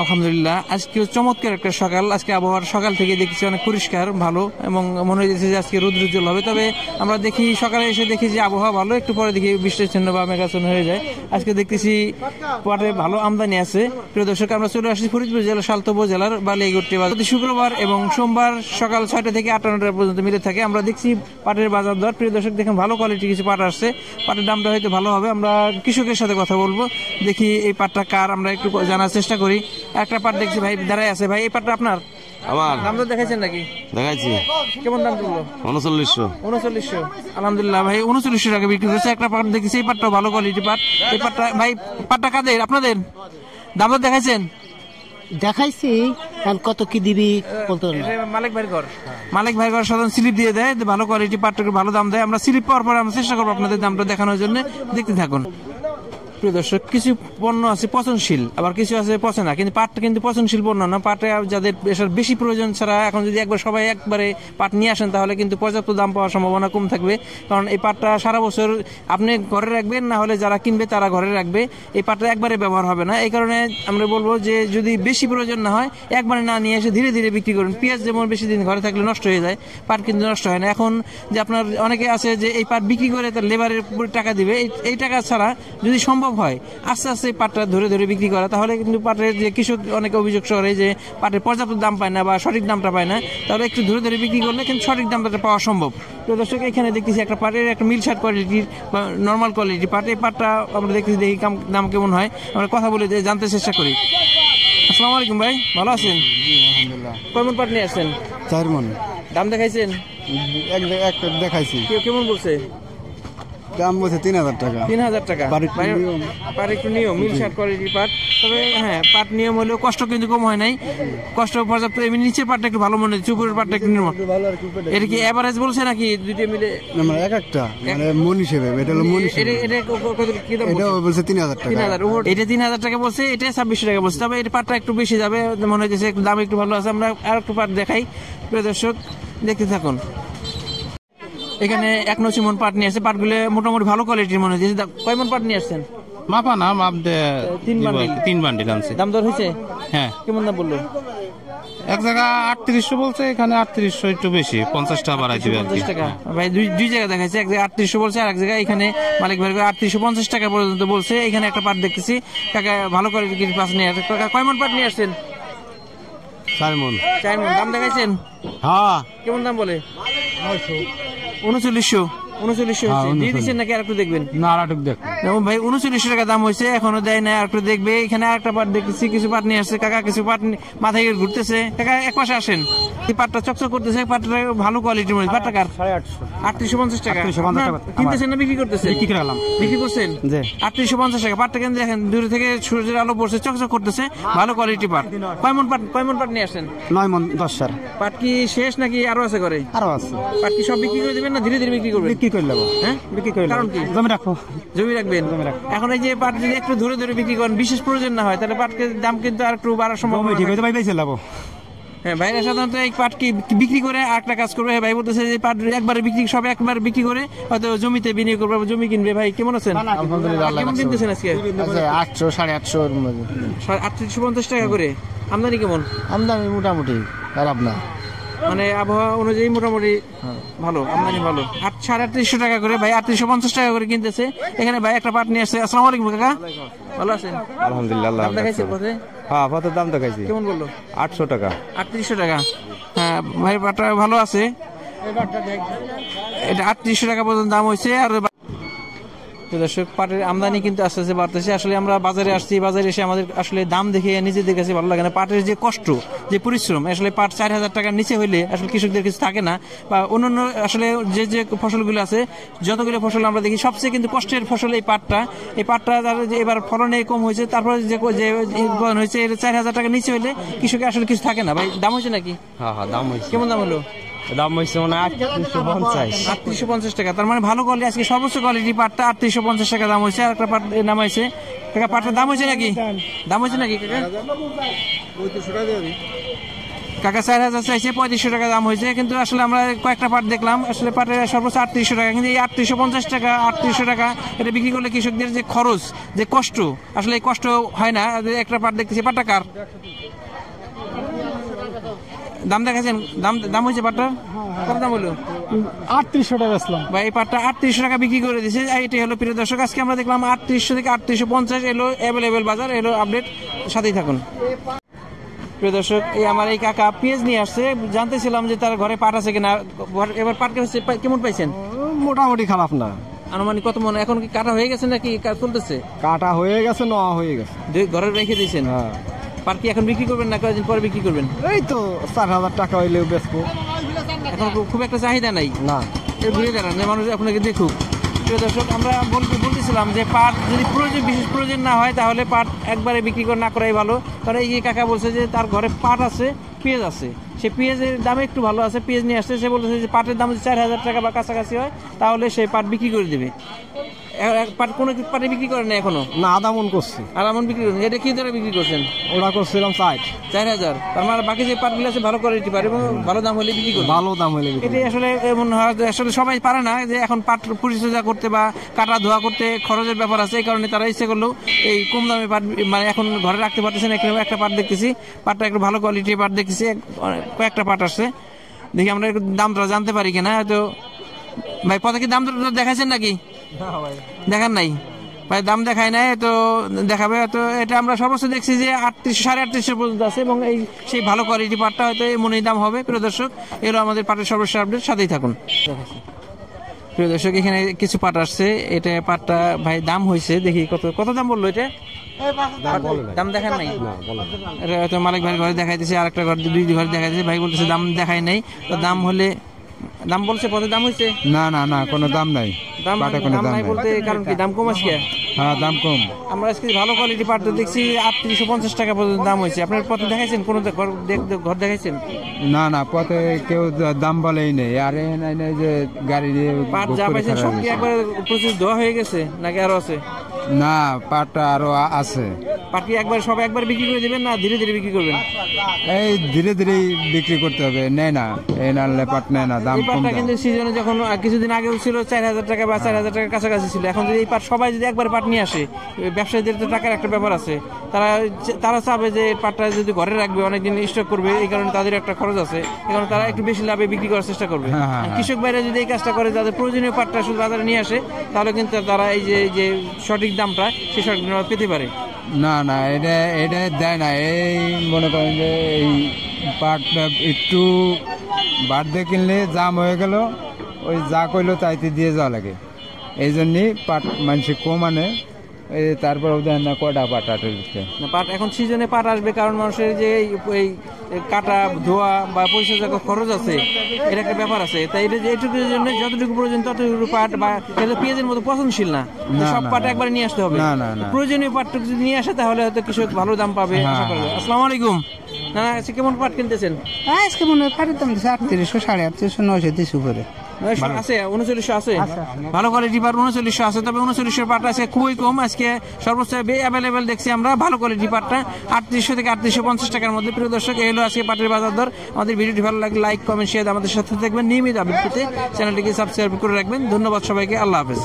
আলহামদুলিল্লাহ, আজকে চমৎকার একটা সকাল। আজকে আবহাওয়ার সকাল থেকে দেখছি অনেক পরিষ্কার, ভালো, এবং মনে হয়েছে যে আজকে রৌদ্রোজ্জ্বল হবে। তবে আমরা দেখি সকালে এসে দেখি যে আবহাওয়া ভালো, একটু পরে দেখি বৃষ্টিচ্ছন্ন বা মেঘাচ্ছন্ন হয়ে যায়। আজকে দেখতেছি পাটে ভালো আমদানি আছে। প্রিয় দর্শক, আমরা চলে আসছি ফরিদপুর জেলার সালতা উপজেলার বালিয়াগট্টি বাজার। প্রতি শুক্রবার এবং সোমবার সকাল 6টা থেকে 8টা পর্যন্ত মিলে থাকে। আমরা দেখছি পাটের বাজার দর। প্রিয় দর্শক, দেখেন ভালো কোয়ালিটি কিছু পাট আসছে। পাটের দামটা হয়তো ভালো হবে। আমরা কৃষকের সাথে কথা বলবো, দেখি এই পাটটা কার, আমরা একটু জানার চেষ্টা করি। একটা পাট দেখছি ভাই দাঁড়ায় আছে। ভাই, এই পাটটা আপনার? আমার দাম তো দেখাইছেন নাকি? দেখাইছি। কেমন দাম বললো? 3900। 3900। আলহামদুলিল্লাহ ভাই, 3900 টাকা বিক্রি করছে। একটা পাট দেখছি, এই পাটটা ভালো কোয়ালিটি পাট। এই পাটটা ভাই, পাটটা কাদের? আপনাদের? দাম তো দেখাইছেন? দেখাইছি, কত কি দিবি বলতে মালিক ভাইয়ের ঘর। মালিক ভাইয়ের ঘর সাধারণ স্লিপ দিয়ে দেয়, ভালো কোয়ালিটি পাটটাকে ভালো দাম দেয়। আমরা স্লিপ পাওয়ার পরে আমরা চেষ্টা করবো আপনাদের দামটা দেখানোর জন্য। দেখতে থাকুন। প্রিয় দর্শক, কিছু পণ্য আছে পচনশীল, আবার কিছু আছে পচে না, কিন্তু পাটটা কিন্তু পচনশীল পণ্য না। পাটে যাদের বেশি প্রয়োজন ছাড়া এখন যদি সবাই একবারে পাট নিয়ে আসেন, তাহলে কিন্তু পর্যাপ্ত দাম পাওয়ার সম্ভাবনা কম থাকবে। কারণ এই পাটটা সারা বছর আপনি ঘরে রাখবেন, না হলে যারা কিনবে তারা ঘরে রাখবে। এই পাটটা একবারে ব্যবহার হবে না। এই কারণে আমরা বলবো যে যদি বেশি প্রয়োজন না হয়, একবারে না নিয়ে এসে ধীরে ধীরে বিক্রি করুন। পেঁয়াজ যেমন বেশি দিন ঘরে থাকলে নষ্ট হয়ে যায়, পাট কিন্তু নষ্ট হয় না। এখন যে আপনার অনেকে আছে যে এই পাট বিক্রি করে তার লেবারের টাকা দিবে, এই টাকা ছাড়া যদি সম্ভব হয় আস্তে আস্তে পাটটা ধরে ধরে বিক্রি করা, তাহলে কিন্তু পাটের যে কৃষক অনেকে অভিযোগ করে যে পাটের পর্যাপ্ত দাম পায় না বা সঠিক দামটা পায় না, তাহলে একটু ধরে ধরে বিক্রি করলে কিন্তু সঠিক দামটা পাওয়া সম্ভব। তো দর্শক, এখানে দেখতেছি একটা পাটের একটা মিল শার্ট কোয়ালিটির বা নর্মাল কোয়ালিটির পাট। এই পাটটা আমরা দেখতেছি, দেখি দাম কেমন হয়, আমরা কথা বলে জানতে চেষ্টা করি। আসসালামু আলাইকুম ভাই, ভালো আছেন? আলহামদুলিল্লাহ। কয়মন পাট নিয়ে আসছেন? 4 মণ। দাম দেখাইছেন? এক দেখাইছি। কেমন বলছে? দাম বলছে 3000 টাকা। 3000 টাকা পাট একটু নিয়ম, মিল শার্ট কোয়ালিটির পাট। তবে হ্যাঁ, পাট নিয়ম হলেও কষ্ট কিন্তু কম হয় নাই, কষ্ট পর্যাপ্ত। এমনি নিচের পাটটা একটু ভালো মনে হচ্ছে, উপরের পাটটা একটু নির্মল। এটা কি এভারেজ বলছে নাকি দুইটা মিলে? না, এক একটা মানে মণ হিসেবে। এটা হলো মণ হিসেবে। এটা কি দাম? এটা বলছে 3000 টাকা। 3000 এটা 3000 টাকা বলছে, এটা 2600 টাকা বলছে। তবে এটা পাটটা একটু বেশি যাবে মনে হচ্ছে, একটু দাম একটু ভালো আছে। আমরা আর একটু পাট দেখাই, প্রিয় দর্শক দেখতে থাকুন। এখানে 190 মণ পাট নিয়ে আসছে। পাটগুলো মোটামুটি ভালো কোয়ালিটির মনে হচ্ছে। কয় মণ পাট নিয়ে আসছেন? মাপা না, মাপ দে 3 বান্ডিল আনছে। দাম দর হয়েছে? হ্যাঁ। কেমন দাম বললো? এক জায়গা 3800 বলছে, এখানে 3800 একটু বেশি, 50 টাকা বাড়াই দিবে আর কি। 50 টাকা ভাই, দুই জায়গায় দেখাইছে। এক জায়গায় 3800 বলছে, আর এক জায়গায় এখানে মালিক ভাই 3850 টাকা পর্যন্ত বলছে। এখানে একটা পাট দেখতেছি, কাকা ভালো কোয়ালিটির পাট নিয়ে আসছে। কয় মণ পাট নিয়ে আসছেন? 4 মণ। 4 মণ। দাম দেখাইছেন? হ্যাঁ। কেমন দাম বলে? 3900। 3900 দিয়ে দিচ্ছেন নাকি আর একটু দেখবেন? না, আর একটু দেখ ভাই, 3900 টাকা দাম হয়েছে, এখনো দেয় না, আর একটু দেখবে। এখানে আরেকটা পাট দেখতেছি, কিছু পাট নিয়ে আসছে কাকা, কিছু পাট মাথায় ঘুরতেছে। কাকা এক পাশে আসেন। এই পাটটা চকচক করতেছে, পাটটা ভালো কোয়ালিটির মধ্যে। পাট টাকার 3850 টাকা। কিনতেছেন না বিক্রি করতেছেন? বিক্রি করছেন 3850 টাকা। পাটটা কেন দেখেন, দূরে থেকে সূর্যের আলো পড়ছে, চকচক করতেছে, ভালো কোয়ালিটি পাট। কয় মণ পাট নিয়ে আসছেন? 9 মণ 10 সার। পাট কি শেষ নাকি আরো আছে করে? আরো আছে। পাট কি সব বিক্রি করে দিবেন না ধীরে ধীরে বিক্রি করবেন? বিক্রি করে নেব। হ্যাঁ, বিক্রি করে। কারণ কি? জমি রাখবো। জমি রাখবেন। এখন এই যে পাট যদি একটু ধরে ধরে বিক্রি করেন, বিশেষ প্রয়োজন না হয়, তাহলে পাটের দাম কিন্তু আর একটু বাড়ার সম্ভাবনা। ঠিক হইতে ভাই বেঁচে লাভ। হ্যাঁ, ভাইরা সাধারণত এই পাট কি বিক্রি করে আরেকটা কাজ করবে। ভাই বলতেছে যে পাট একবারে বিক্রি, সব একবার বিক্রি করে হয়তো জমিতে বিনিয়োগ করবে, জমি কিনবে। ভাই কেমন আছেন? আলহামদুলিল্লাহ। কেমন কিনতেছেন আজকে? 800 850 এর মধ্যে। 3850 টাকা করে। আমদানি কেমন? আমদানি মোটামুটি খারাপ না, মানে আবহাওয়া অনুযায়ী মোটামুটি ভালো, আমদানি ভালো। 3850 টাকা করে ভাই, 3850 টাকা করে কিনতেছে। এখানে ভাই একটা পাট নিয়ে আসছে। আসসালামু আলাইকুম কাকা, ভালো আছেন? আলহামদুলিল্লাহ। দাম দেখাইছে পথে? হ্যাঁ, পাটের দাম দেখাইছি। কেমন বললো? 800 টাকা। 3800 টাকা। হ্যাঁ ভাই, পাটটা ভালো আছে। এটা 3800 টাকা পর্যন্ত দাম হয়েছে। আর দর্শক, পাটের আমদানি কিন্তু আস্তে আস্তে বাড়তেছে। আসলে আমরা বাজারে আসছি, বাজারে এসে আমাদের আসলে দাম দেখে নিজেদের কাছে ভালো লাগে না। পাটের যে কষ্ট, যে পরিশ্রম, আসলে পাট 4000 টাকার নিচে হইলে আসলে কৃষকদের কিছু থাকে না। বা অন্যান্য আসলে যে ফসলগুলো আছে, যতগুলো ফসল আমরা দেখি, সবচেয়ে কিন্তু কষ্টের ফসল এই পাটটা। এই পাটটা যে এবার ফলনে কম হয়েছে, তারপরে যে উৎপাদন হয়েছে, 4000 টাকার নিচে হইলে কৃষকের আসলে কিছু থাকে না। ভাই দাম হয়েছে নাকি? হ্যাঁ হ্যাঁ, দাম হয়েছে। কেমন দাম হলো? দাম হয়েছে মানে 3850। 3850 টাকা। তার মানে ভালো কোয়ালিটি, আজকে সর্বোচ্চ কোয়ালিটি পাটটা 3850 টাকা দাম হয়েছে। আর একটা পাট নাম হয়েছে। কাকা, পাটটার দাম হয়েছে নাকি? দাম হয়েছে নাকি কাকা? কাকা 4000 চাইছে, 3500 টাকা দাম হয়েছে, কিন্তু আসলে আমরা কয়েকটা পাট দেখলাম, আসলে পাটের সর্বোচ্চ 3800 টাকা, কিন্তু এই 3850 টাকা 3800 টাকা এটা বিক্রি করলে কৃষকদের যে খরচ, যে কষ্ট, আসলে এই কষ্ট হয় না। একটা পাট দেখতেছি, পাটটা কার দাম দেখাচ্ছেন? দাম হয়েছে পাটটার কত দাম হলো? 3800 টাকা বেচলাম বা এই পাটটা 3800 টাকা বিক্রি করে দিয়েছে। এটাই হলো প্রিয় দর্শক, আজকে আমরা দেখলাম 3800 থেকে 3850 এলো অ্যাভেলেবেল বাজার, এলো আপডেট, সাথেই থাকুন প্রিয় দর্শক। এই আমার এই কাকা পেঁয়াজ নিয়ে আসছে, জানতেছিলাম যে তার ঘরে পাট আছে কিনা। এবার পাট কেমন পাইছেন? মোটামুটি খারাপ না। আনুমানিক কত মনে? এখন কি কাটা হয়ে গেছে নাকি চলতেছে? কাটা হয়ে গেছে, নোয়া হয়ে গেছে। ঘরে রেখে দিয়েছেন? পাট কি এখন বিক্রি করবেন না কয়েকদিন পরে বিক্রি করবেন? এই তো 4000 টাকা হইলেও বেচবো। এখন খুব একটা চাহিদা নাই না, ঘুরে দাঁড়ান যে মানুষ আপনাকে দেখুক। প্রিয় দর্শক, আমরা বলতেছিলাম যে পাট যদি বিশেষ প্রয়োজন না হয় তাহলে পাট একবারে বিক্রি না করাই ভালো। কারণ এই যে কাকা বলছে যে তার ঘরে পাট আছে, পেঁয়াজ আছে, সে পেঁয়াজের দাম একটু ভালো আছে, পেঁয়াজ নিয়ে আসছে। সে বলতেছে যে পাটের দাম যদি 4000 টাকা বা কাছাকাছি হয় তাহলে সে পাট বিক্রি করে দেবে। পাট কোনো পাটে বিক্রি করেন না এখনো? না, আধা মন করছি। আর আমন বিক্রি করছেন? এটা কি ধরে বিক্রি করছেন? ওরা করছিলাম 4000। তার মানে বাকি যে পাটগুলো আছে ভালো কোয়ালিটি পাট এবং ভালো দাম হলে বিক্রি করবে। ভালো দাম হইলে। এটাই আসলে এমন হয়, আসলে সবাই পারে না যে এখন পাট পরিচর্যা করতে বা কাটা ধোয়া করতে খরচের ব্যাপার আছে, এই কারণে তারা ইচ্ছে করলেও এই কম দামে পাট মানে এখন ঘরে রাখতে পারতেছেন। একটা পাট দেখতেছি, পাটটা একটু ভালো কোয়ালিটির পাট দেখতেছি, কয়েকটা পাট আসছে, দেখি আমরা একটু দামটা জানতে পারি কিনা। হয়তো ভাই পথে কি দাম দেখাইছেন নাকি? দেখান নাই ভাই, দাম দেখায় নাই তো, দেখাবে তো। এটা আমরা সর্বোচ্চ দেখছি যে 3800 পর্যন্ত আছে এবং এই সেই ভালো কোয়ালিটি পাটটা হয়তো মনেই দাম হবে। প্রিয় দর্শক, এগুলো আমাদের পাটের সর্বশেষ আপডেট, সাথেই থাকুন প্রিয় দর্শক। এখানে কিছু পাট আসছে, এটা পাটটা ভাই দাম হয়েছে, দেখি কত দাম বললো এটা? দাম দেখান নাই? হয়তো মালিক ভাই ঘরে দেখাইতেছে, আরেকটা ঘর, দুই ঘরে দেখাইতেছে, ভাই বলতেছে দাম দেখায় নাই। তো দাম হলে দাম বলছে, কত দাম হয়েছে? না, কোনো দাম নাই। দাম নাই বলতে কারণ কি? দাম কম আজকে? হ্যাঁ, দাম কম। আমরা আজকে ভালো কোয়ালিটি পাট দেখছি 3850 টাকা পর্যন্ত দাম হয়েছে। আপনার পথে দেখাইছেন? কোন ঘর দেখাইছেন? না, পথে কেউ দাম বলেই নেই। আর নাই যে গাড়ি দিয়ে পাট যা পাইছেন সব কি একবার প্রচুর ধোয়া হয়ে গেছে নাকি আরো আছে? না, পাটটা আরো আছে। পাট কি একবার বিক্রি করে দেবেন না ধীরে ধীরে বিক্রি করবেন? এই ধীরে ধীরে বিক্রি করতে হবে। নেয় না, এই নালে পাট নেয় না, দাম কম। কিন্তু সিজনে যখন কিছুদিন আগেও ছিল 4000 টাকা বা 4000 টাকার কাছাকাছি ছিল। এখন যদি এই পাট সবাই যদি একবার পাট নিয়ে আসে, ব্যবসায়ীদের তো টাকার একটা ব্যাপার আছে, তারা চাবে যে পাটটা যদি ঘরে রাখবে, অনেকদিন স্টক করবে, এই কারণে তাদের একটা খরচ আছে, এই কারণে তারা একটু বেশি লাভে বিক্রি করার চেষ্টা করবে। কৃষক ভাইরা যদি এই কাজটা করে, যাদের প্রয়োজনীয় পাটটা শুধু বাজারে নিয়ে আসে, তাহলে কিন্তু তারা এই যে সঠিক দামটা সে সঠিক পেতে পারে। না, এটা দেয় না। এই মনে করেন যে এই পাটটা একটু বাড়তে কিনলে জাম হয়ে গেল, ওই যা কইলো তাইতে দিয়ে যাওয়া লাগে। এই জন্যই পাট মানুষ কম আনে। তারপর দেখেন না কয়টা পাট দিচ্ছে না। পাট এখন সিজনে পাট আসবে, কারণ মানুষের যে এই কাটা ধোয়া বা পরিচর্যা খরচ আছে, এটা একটা ব্যাপার আছে। তাই এটা এইটুকুর জন্য যতটুকু প্রয়োজন ততটুকু পাট, বা পেঁয়াজের মতো পছন্দশীল না, সব পাট একবারে নিয়ে আসতে হবে। প্রয়োজনীয় পাটটুকু যদি নিয়ে আসে তাহলে হয়তো কৃষক ভালো দাম পাবে। আসসালামু আলাইকুম। না, আজকে কেমন পাট কিনতেছেন? আজকে মনে হয় পাটের দাম 3800, 3850, 930 উপরে আছে। 3900 আছে, ভালো কোয়ালিটি পাট 3900 আছে। তবে 3900 পাট আছে খুবই কম। আজকে সর্বোচ্চ অ্যাভেলেবেল দেখছি আমরা ভালো কোয়ালিটি পাটটা 3800 থেকে 3850 টাকার মধ্যে। প্রিয় দর্শক, এই হলো আজকে পাটের বাজার দর। আমাদের ভিডিওটি ভালো লাগলে লাইক, কমেন্ট, শেয়ার আমাদের সাথে থাকবেন। নিয়মিত আপডেট পেতে চ্যানেলটিকে সাবস্ক্রাইব করে রাখবেন। ধন্যবাদ সবাইকে, আল্লাহ হাফেজ।